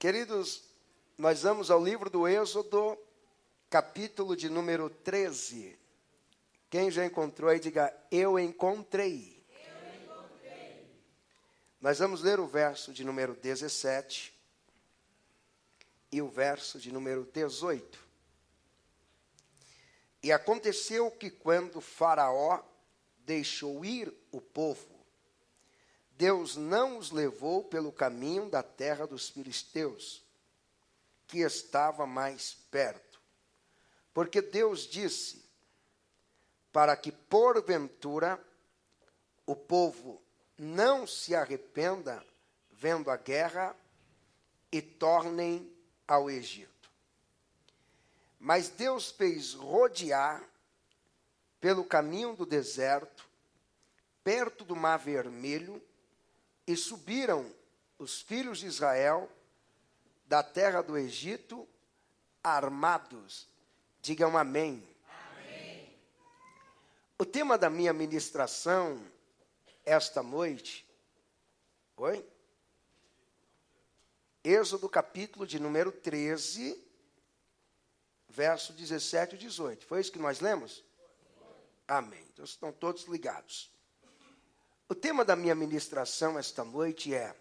Queridos, nós vamos ao livro do Êxodo, capítulo de número 13. Quem já encontrou aí, diga, eu encontrei. Nós vamos ler o verso de número 17 e o verso de número 18. E aconteceu que quando Faraó deixou ir o povo, Deus não os levou pelo caminho da terra dos filisteus, que estava mais perto. Porque Deus disse, para que porventura o povo não se arrependa vendo a guerra e tornem ao Egito. Mas Deus fez rodear pelo caminho do deserto, perto do Mar Vermelho, e subiram os filhos de Israel da terra do Egito, armados. Digam amém. Amém. O tema da minha ministração esta noite, Êxodo capítulo de número 13, verso 17 e 18. Foi isso que nós lemos? Amém. Então estão todos ligados. O tema da minha ministração esta noite é: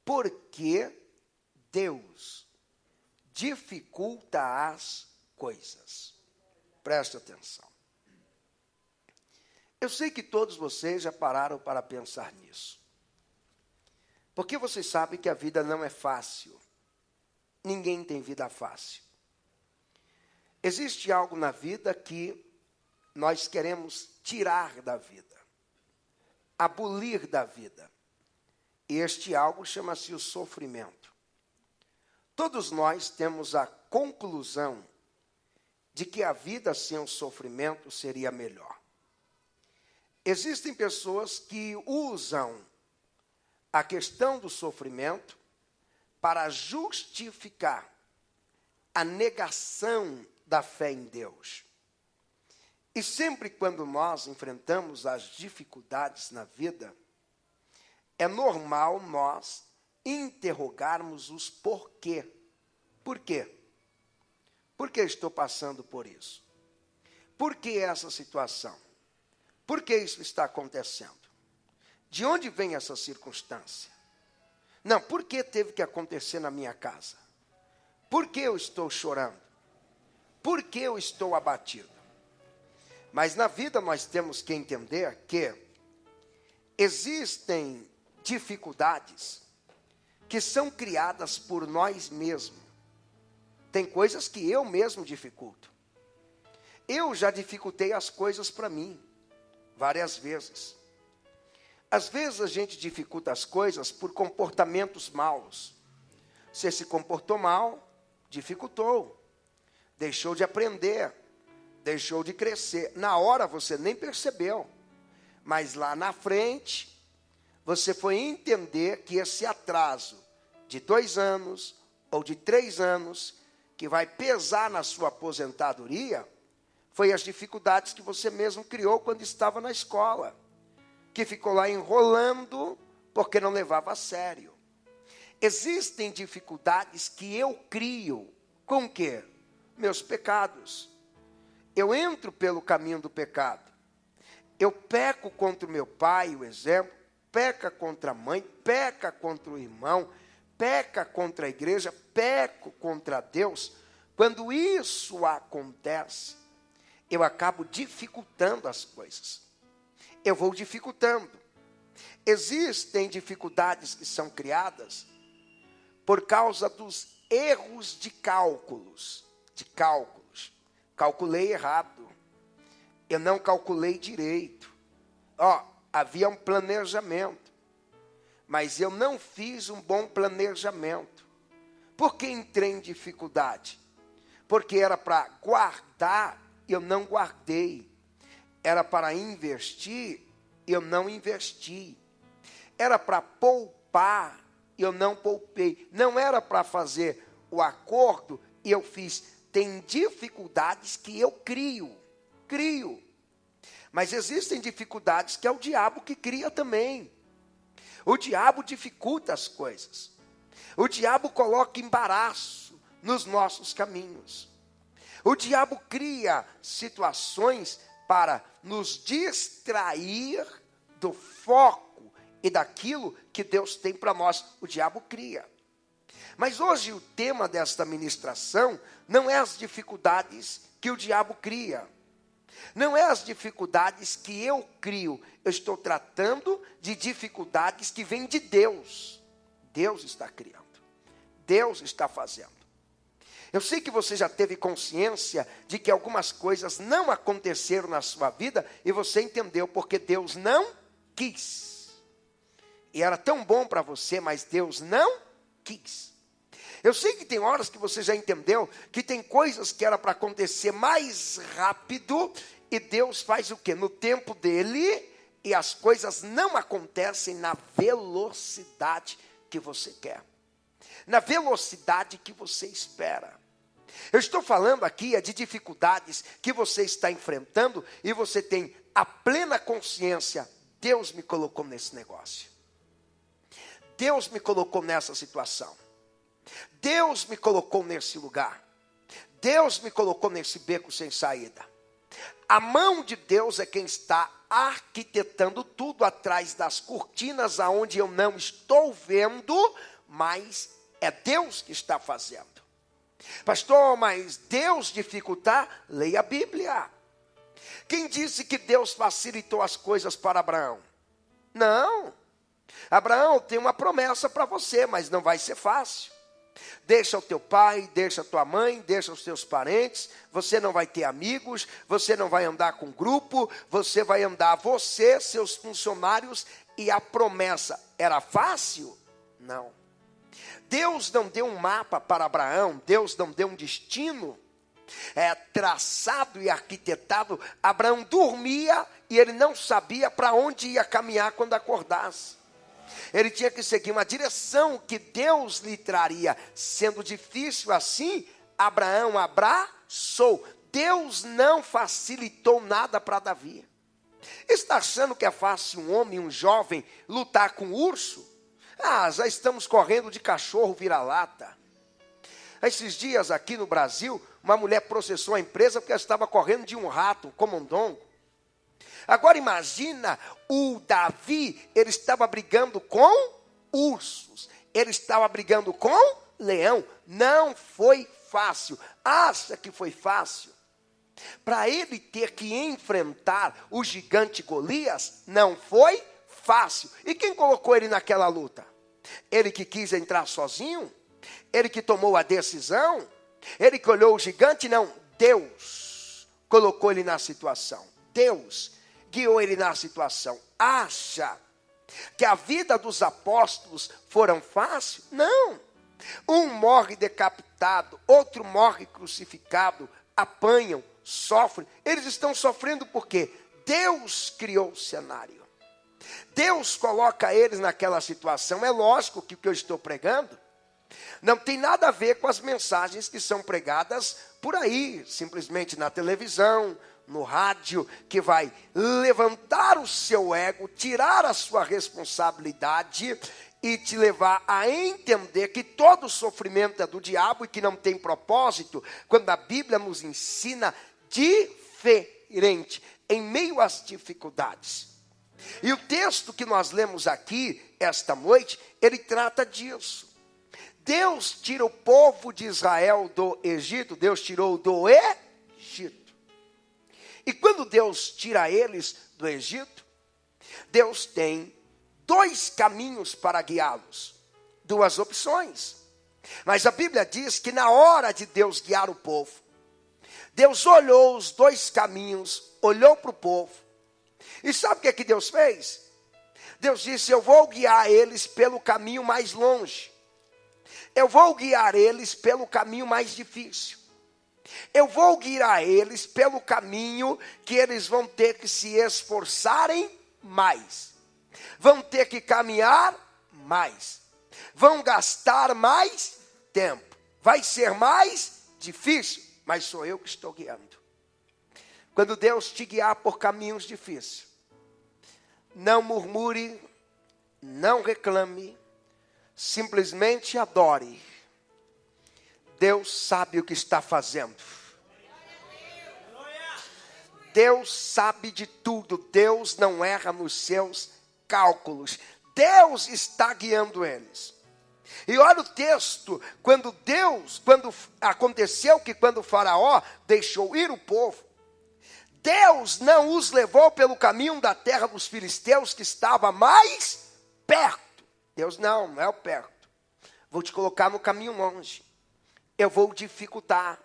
por que Deus dificulta as coisas? Preste atenção. Eu sei que todos vocês já pararam para pensar nisso. Porque vocês sabem que a vida não é fácil. Ninguém tem vida fácil. Existe algo na vida que nós queremos tirar da vida, abolir da vida. E este algo chama-se o sofrimento. Todos nós temos a conclusão de que a vida sem o sofrimento seria melhor. Existem pessoas que usam a questão do sofrimento para justificar a negação da fé em Deus. E sempre quando nós enfrentamos as dificuldades na vida, é normal nós interrogarmos os porquê. Por quê? Por que estou passando por isso? Por que essa situação? Por que isso está acontecendo? De onde vem essa circunstância? Não, por que teve que acontecer na minha casa? Por que eu estou chorando? Por que eu estou abatido? Mas na vida nós temos que entender que existem dificuldades que são criadas por nós mesmos. Tem coisas que eu mesmo dificulto. Eu já dificultei as coisas para mim várias vezes. Às vezes a gente dificulta as coisas por comportamentos maus. Você se comportou mal, dificultou. Deixou de aprender, deixou de crescer. Na hora você nem percebeu. Mas lá na frente, você foi entender que esse atraso de 2 anos ou de 3 anos, que vai pesar na sua aposentadoria, foi as dificuldades que você mesmo criou quando estava na escola, que ficou lá enrolando porque não levava a sério. Existem dificuldades que eu crio com o quê? Meus pecados. Eu entro pelo caminho do pecado. Eu peco contra o meu pai, o exemplo, peca contra a mãe, peca contra o irmão, peca contra a igreja, peco contra Deus. Quando isso acontece, eu acabo dificultando as coisas. Eu vou dificultando. Existem dificuldades que são criadas por causa dos erros de cálculos. Calculei errado. Eu não calculei direito. Havia um planejamento, mas eu não fiz um bom planejamento. Por que entrei em dificuldade? Porque era para guardar, eu não guardei. Era para investir, eu não investi. Era para poupar, eu não poupei. Não era para fazer o acordo, e eu fiz. Tem dificuldades que eu crio. Mas existem dificuldades que é o diabo que cria também. O diabo dificulta as coisas. O diabo coloca embaraço nos nossos caminhos. O diabo cria situações para nos distrair do foco e daquilo que Deus tem para nós. O diabo cria. Mas hoje o tema desta ministração não é as dificuldades que o diabo cria. Não é as dificuldades que eu crio. Eu estou tratando de dificuldades que vêm de Deus. Deus está criando. Deus está fazendo. Eu sei que você já teve consciência de que algumas coisas não aconteceram na sua vida e você entendeu porque Deus não quis. E era tão bom para você, mas Deus não quis. Eu sei que tem horas que você já entendeu que tem coisas que era para acontecer mais rápido e Deus faz o quê? No tempo dele, e as coisas não acontecem na velocidade que você quer. Na velocidade que você espera. Eu estou falando aqui de dificuldades que você está enfrentando e você tem a plena consciência, Deus me colocou nesse negócio. Deus me colocou nessa situação. Deus me colocou nesse lugar. Deus me colocou nesse beco sem saída. A mão de Deus é quem está arquitetando tudo atrás das cortinas aonde eu não estou vendo, mas é Deus que está fazendo. Pastor, mas Deus dificultar? Leia a Bíblia. Quem disse que Deus facilitou as coisas para Abraão? Não. Abraão tem uma promessa para você, mas não vai ser fácil. Deixa o teu pai, deixa a tua mãe, deixa os teus parentes. Você não vai ter amigos, você não vai andar com grupo, você vai andar você, seus funcionários. E a promessa era fácil? Não. Deus não deu um mapa para Abraão, Deus não deu um destino traçado e arquitetado. Abraão dormia e ele não sabia para onde ia caminhar quando acordasse. Ele tinha que seguir uma direção que Deus lhe traria. Sendo difícil assim, Abraão abraçou. Deus não facilitou nada para Davi. Está achando que é fácil um homem, um jovem, lutar com um urso? Já estamos correndo de cachorro vira-lata. Esses dias aqui no Brasil, uma mulher processou a empresa porque ela estava correndo de um rato, um camundongo. Agora imagina, o Davi, ele estava brigando com ursos. Ele estava brigando com leão. Não foi fácil. Acha que foi fácil? Para ele ter que enfrentar o gigante Golias, não foi fácil. E quem colocou ele naquela luta? Ele que quis entrar sozinho? Ele que tomou a decisão? Ele que olhou o gigante? Não, Deus colocou ele na situação. Deus guiou ele na situação. Acha que a vida dos apóstolos foram fácil? Não. Um morre decapitado, outro morre crucificado, apanham, sofrem. Eles estão sofrendo porque Deus criou o cenário. Deus coloca eles naquela situação. É lógico que o que eu estou pregando não tem nada a ver com as mensagens que são pregadas por aí, simplesmente na televisão, no rádio, que vai levantar o seu ego, tirar a sua responsabilidade e te levar a entender que todo sofrimento é do diabo e que não tem propósito, quando a Bíblia nos ensina diferente, em meio às dificuldades. E o texto que nós lemos aqui, esta noite, ele trata disso. Deus tira o povo de Israel do Egito, Deus tirou do Egito. E quando Deus tira eles do Egito, Deus tem dois caminhos para guiá-los, duas opções. Mas a Bíblia diz que na hora de Deus guiar o povo, Deus olhou os dois caminhos, olhou para o povo. E sabe o que Deus fez? Deus disse: eu vou guiar eles pelo caminho mais longe. Eu vou guiar eles pelo caminho mais difícil. Eu vou guiar eles pelo caminho que eles vão ter que se esforçarem mais. Vão ter que caminhar mais. Vão gastar mais tempo. Vai ser mais difícil, mas sou eu que estou guiando. Quando Deus te guiar por caminhos difíceis, não murmure, não reclame, Simplesmente adore. Deus sabe o que está fazendo. Deus sabe de tudo. Deus não erra nos seus cálculos. Deus está guiando eles. E olha o texto, quando aconteceu que quando o faraó deixou ir o povo, Deus não os levou pelo caminho da terra dos filisteus que estava mais perto. Deus não é o perto. Vou te colocar no caminho longe. Eu vou dificultar.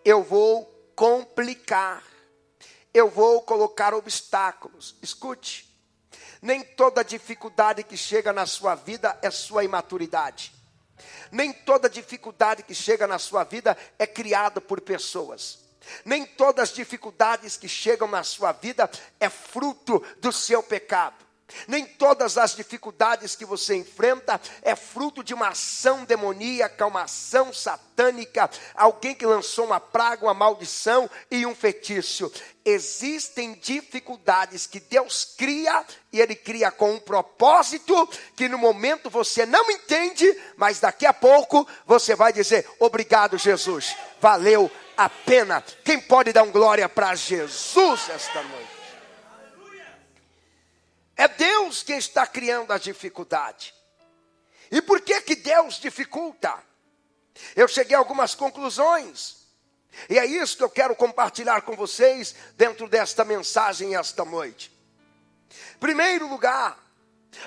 Eu vou complicar. Eu vou colocar obstáculos. Escute. Nem toda dificuldade que chega na sua vida é sua imaturidade. Nem toda dificuldade que chega na sua vida é criada por pessoas. Nem todas as dificuldades que chegam na sua vida é fruto do seu pecado. Nem todas as dificuldades que você enfrenta é fruto de uma ação demoníaca, uma ação satânica, alguém que lançou uma praga, uma maldição e um feitiço. Existem dificuldades que Deus cria, e Ele cria com um propósito, que no momento você não entende, mas daqui a pouco você vai dizer, obrigado Jesus, valeu a pena. Quem pode dar um glória para Jesus esta noite? É Deus quem está criando a dificuldade. E por que Deus dificulta? Eu cheguei a algumas conclusões. E é isso que eu quero compartilhar com vocês dentro desta mensagem esta noite. Primeiro lugar,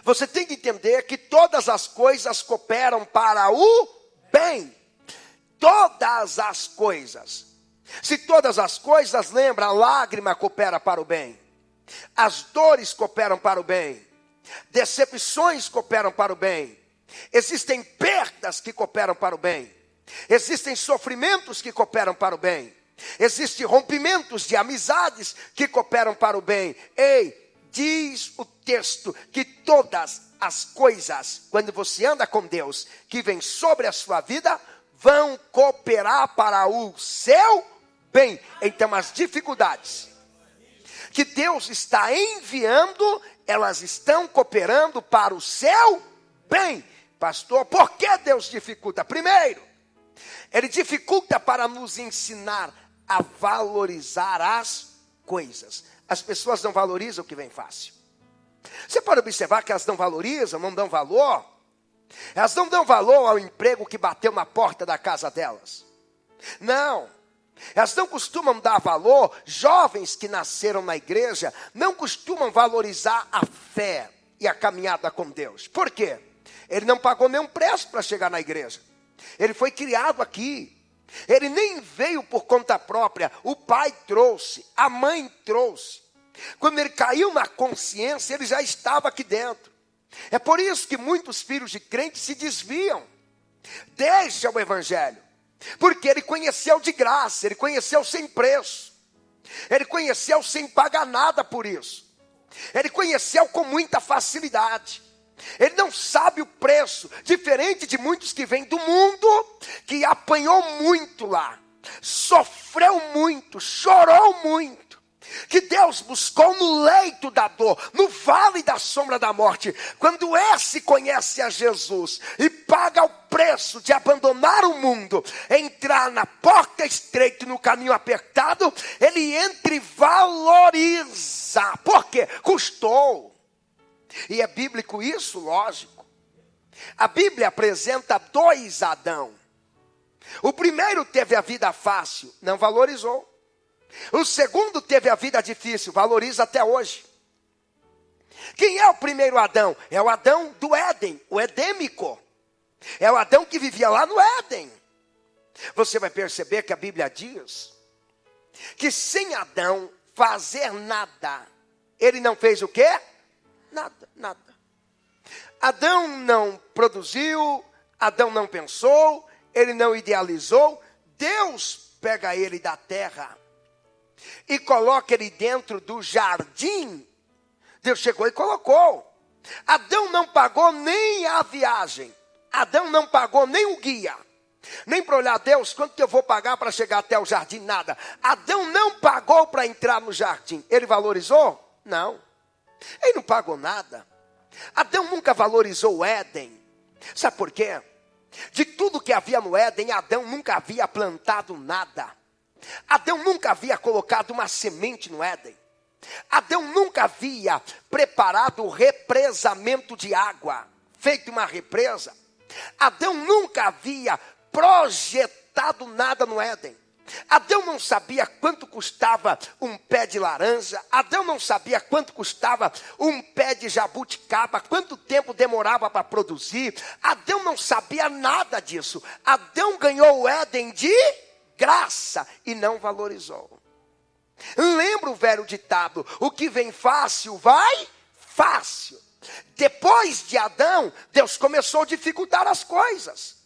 você tem que entender que todas as coisas cooperam para o bem. Todas as coisas. Se todas as coisas, lembra, a lágrima coopera para o bem. As dores cooperam para o bem. Decepções cooperam para o bem. Existem perdas que cooperam para o bem. Existem sofrimentos que cooperam para o bem. Existem rompimentos de amizades que cooperam para o bem. Ei, diz o texto que todas as coisas, quando você anda com Deus, que vem sobre a sua vida, vão cooperar para o seu bem. Então as dificuldades que Deus está enviando, elas estão cooperando para o seu bem. Pastor, por que Deus dificulta? Primeiro, Ele dificulta para nos ensinar a valorizar as coisas. As pessoas não valorizam o que vem fácil. Você pode observar que elas não valorizam, não dão valor. Elas não dão valor ao emprego que bateu na porta da casa delas. Não. Elas não costumam dar valor, jovens que nasceram na igreja, não costumam valorizar a fé e a caminhada com Deus. Por quê? Ele não pagou nenhum preço para chegar na igreja. Ele foi criado aqui. Ele nem veio por conta própria. O pai trouxe, a mãe trouxe. Quando ele caiu na consciência, ele já estava aqui dentro. É por isso que muitos filhos de crentes se desviam. Deixa o evangelho. Porque ele conheceu de graça, ele conheceu sem preço. Ele conheceu sem pagar nada por isso. Ele conheceu com muita facilidade. Ele não sabe o preço, diferente de muitos que vêm do mundo, que apanhou muito lá, sofreu muito, chorou muito, que Deus buscou no leito da dor, no vale da sombra da morte. Quando esse conhece a Jesus e paga o preço de abandonar o mundo, entrar na porta estreita e no caminho apertado, ele entra e valoriza. Por quê? Custou. E é bíblico isso? Lógico. A Bíblia apresenta dois Adão. O primeiro teve a vida fácil, não valorizou. O segundo teve a vida difícil, valoriza até hoje. Quem é o primeiro Adão? É o Adão do Éden, o edêmico. É o Adão que vivia lá no Éden. Você vai perceber que a Bíblia diz que sem Adão fazer nada, ele não fez o quê? Nada. Adão não produziu, Adão não pensou, ele não idealizou. Deus pega ele da terra e coloca ele dentro do jardim. Deus chegou e colocou. Adão não pagou nem a viagem. Adão não pagou nem o guia. Nem para olhar, Deus, quanto que eu vou pagar para chegar até o jardim? Nada. Adão não pagou para entrar no jardim. Ele valorizou? Não. Ele não pagou nada. Adão nunca valorizou o Éden. Sabe por quê? De tudo que havia no Éden, Adão nunca havia plantado nada. Adão nunca havia colocado uma semente no Éden. Adão nunca havia preparado o represamento de água, feito uma represa. Adão nunca havia projetado nada no Éden. Adão não sabia quanto custava um pé de laranja. Adão não sabia quanto custava um pé de jabuticaba, quanto tempo demorava para produzir. Adão não sabia nada disso. Adão ganhou o Éden de graça e não valorizou. Lembra o velho ditado: o que vem fácil, vai fácil. Depois de Adão, Deus começou a dificultar as coisas.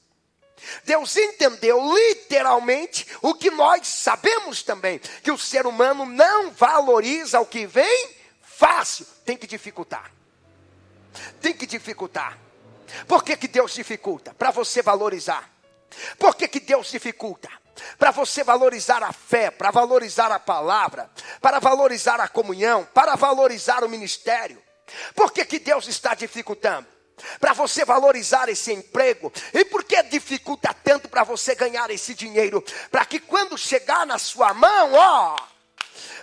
Deus entendeu literalmente o que nós sabemos também, que o ser humano não valoriza o que vem fácil. Tem que dificultar. Tem que dificultar. Por que que Deus dificulta? Para você valorizar. Por que que Deus dificulta? Para você valorizar a fé, para valorizar a palavra, para valorizar a comunhão, para valorizar o ministério. Por que que Deus está dificultando? Para você valorizar esse emprego. E por que dificulta tanto para você ganhar esse dinheiro? Para que quando chegar na sua mão,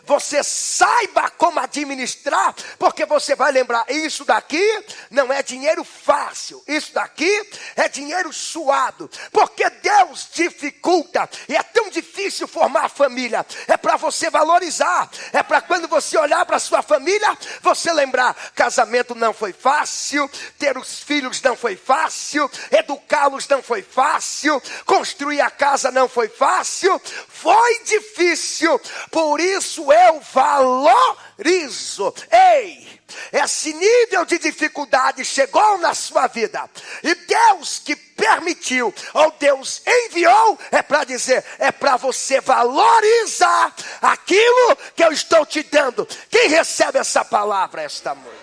você saiba como administrar, porque você vai lembrar, isso daqui não é dinheiro fácil, isso daqui é dinheiro suado, porque Deus dificulta, e é tão difícil formar família, é para você valorizar, é para quando você olhar para sua família, você lembrar, casamento não foi fácil, ter os filhos não foi fácil, educá-los não foi fácil, construir a casa não foi fácil, foi difícil, por isso eu valorizo. Ei, esse nível de dificuldade chegou na sua vida, e Deus que permitiu, ou Deus enviou, é para dizer, é para você valorizar aquilo que eu estou te dando. Quem recebe essa palavra esta noite?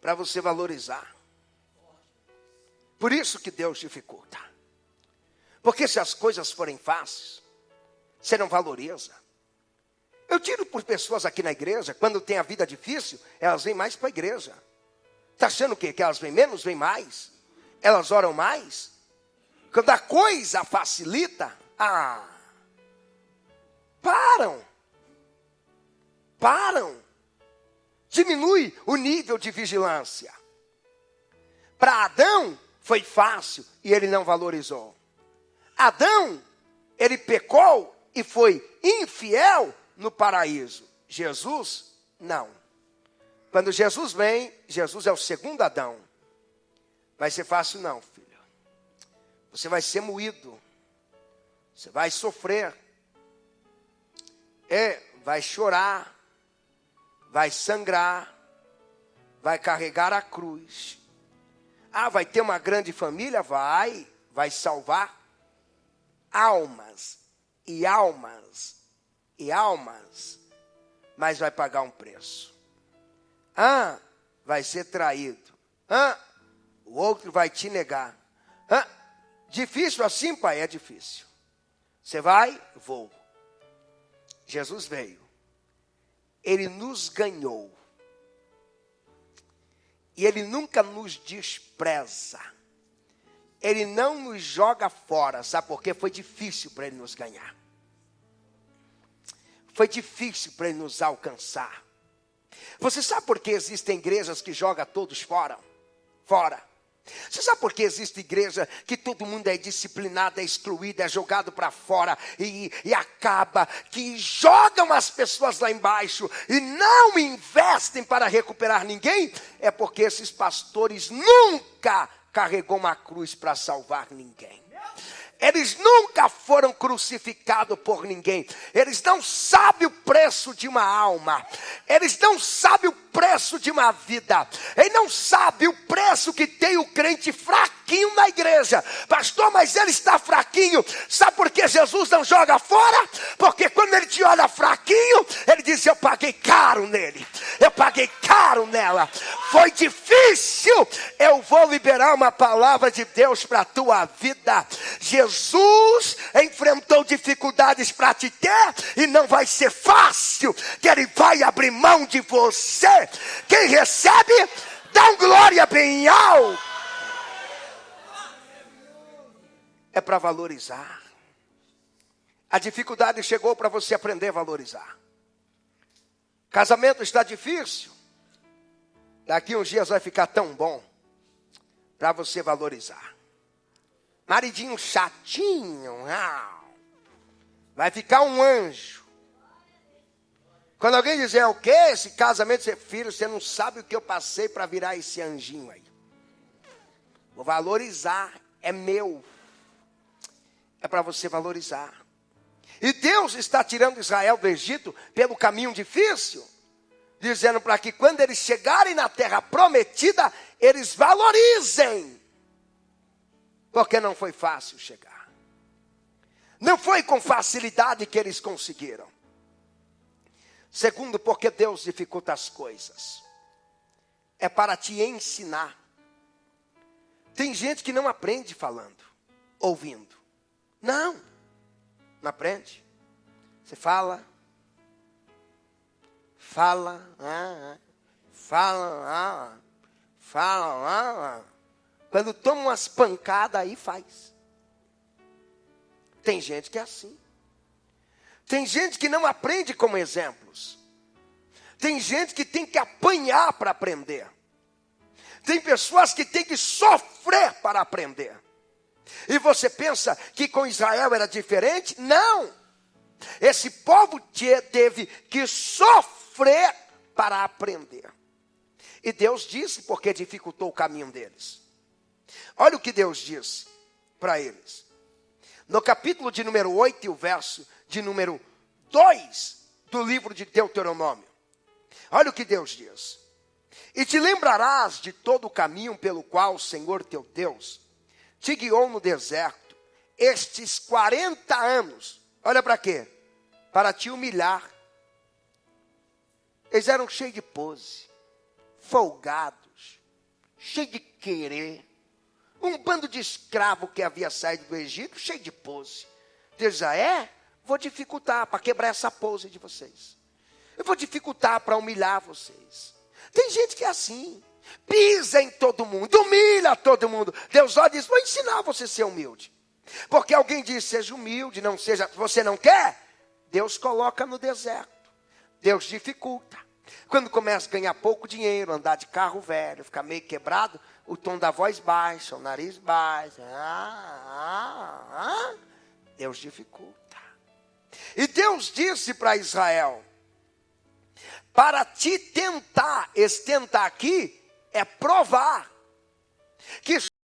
Para você valorizar. Por isso que Deus dificulta. Porque se as coisas forem fáceis, você não valoriza. Eu tiro por pessoas aqui na igreja, quando tem a vida difícil, elas vêm mais para a igreja. Está achando o quê? Que elas vêm menos, vêm mais? Elas oram mais? Quando a coisa facilita, param. Diminui o nível de vigilância. Para Adão foi fácil e ele não valorizou. Adão, ele pecou e foi infiel no paraíso. Jesus, não. Quando Jesus vem, Jesus é o segundo Adão. Vai ser fácil não, filho. Você vai ser moído. Você vai sofrer. Vai chorar. Vai sangrar. Vai carregar a cruz. Vai ter uma grande família? Vai salvar almas e almas e almas, mas vai pagar um preço. Vai ser traído. O outro vai te negar. Difícil assim, pai? É difícil. Você vai? Vou. Jesus veio. Ele nos ganhou. E ele nunca nos despreza. Ele não nos joga fora. Sabe por quê? Foi difícil para ele nos ganhar. Foi difícil para ele nos alcançar. Você sabe por que existem igrejas que jogam todos fora? Você sabe por que existe igreja que todo mundo é disciplinado, é excluído, é jogado para fora e acaba que jogam as pessoas lá embaixo e não investem para recuperar ninguém? É porque esses pastores nunca carregou uma cruz para salvar ninguém. Eles nunca foram crucificados por ninguém. Eles não sabem o preço de uma alma. Eles não sabem o preço de uma vida. Eles não sabem o preço que tem o crente fraquinho na igreja. Pastor, mas ele está fraquinho. Sabe por que Jesus não joga fora? Porque quando ele te olha fraquinho, ele diz, eu paguei caro nele. Eu paguei caro nela. Foi difícil. Eu vou liberar uma palavra de Deus para a tua vida. Jesus enfrentou dificuldades para te ter e não vai ser fácil que ele vai abrir mão de você. Quem recebe, Dá um glória bem alto. É para valorizar. A dificuldade chegou para você aprender a valorizar. Casamento está difícil. Daqui uns dias vai ficar tão bom para você valorizar. Maridinho chatinho, vai ficar um anjo. Quando alguém dizer o que esse casamento, você, filho, você não sabe o que eu passei para virar esse anjinho aí. Vou valorizar, é meu. É para você valorizar. E Deus está tirando Israel do Egito pelo caminho difícil, dizendo para que quando eles chegarem na terra prometida, eles valorizem. Porque não foi fácil chegar. Não foi com facilidade que eles conseguiram. Segundo, porque Deus dificulta as coisas. É para te ensinar. Tem gente que não aprende falando, ouvindo. Não aprende. Você fala, quando toma umas pancadas aí faz. Tem gente que é assim. Tem gente que não aprende como exemplos. Tem gente que tem que apanhar para aprender. Tem pessoas que têm que sofrer para aprender. E você pensa que com Israel era diferente? Não. Esse povo teve que sofrer para aprender. E Deus disse porque dificultou o caminho deles. Olha o que Deus disse para eles. No capítulo de número 8 e o verso de número 2 do livro de Deuteronômio. Olha o que Deus diz. E te lembrarás de todo o caminho pelo qual o Senhor teu Deus te guiou no deserto estes 40 anos. Olha para quê? Para te humilhar. Eles eram cheios de pose, folgados, cheios de querer. Um bando de escravo que havia saído do Egito, cheio de pose. Deus diz, vou dificultar para quebrar essa pose de vocês. Eu vou dificultar para humilhar vocês. Tem gente que é assim. Pisa em todo mundo, humilha todo mundo. Deus olha e diz, vou ensinar você a ser humilde. Porque alguém diz, seja humilde, não seja, você não quer? Deus coloca no deserto. Deus dificulta. Quando começa a ganhar pouco dinheiro, andar de carro velho, ficar meio quebrado, o tom da voz baixa, o nariz baixo. Deus dificulta. E Deus disse para Israel, para te tentar, esse tentar aqui é provar.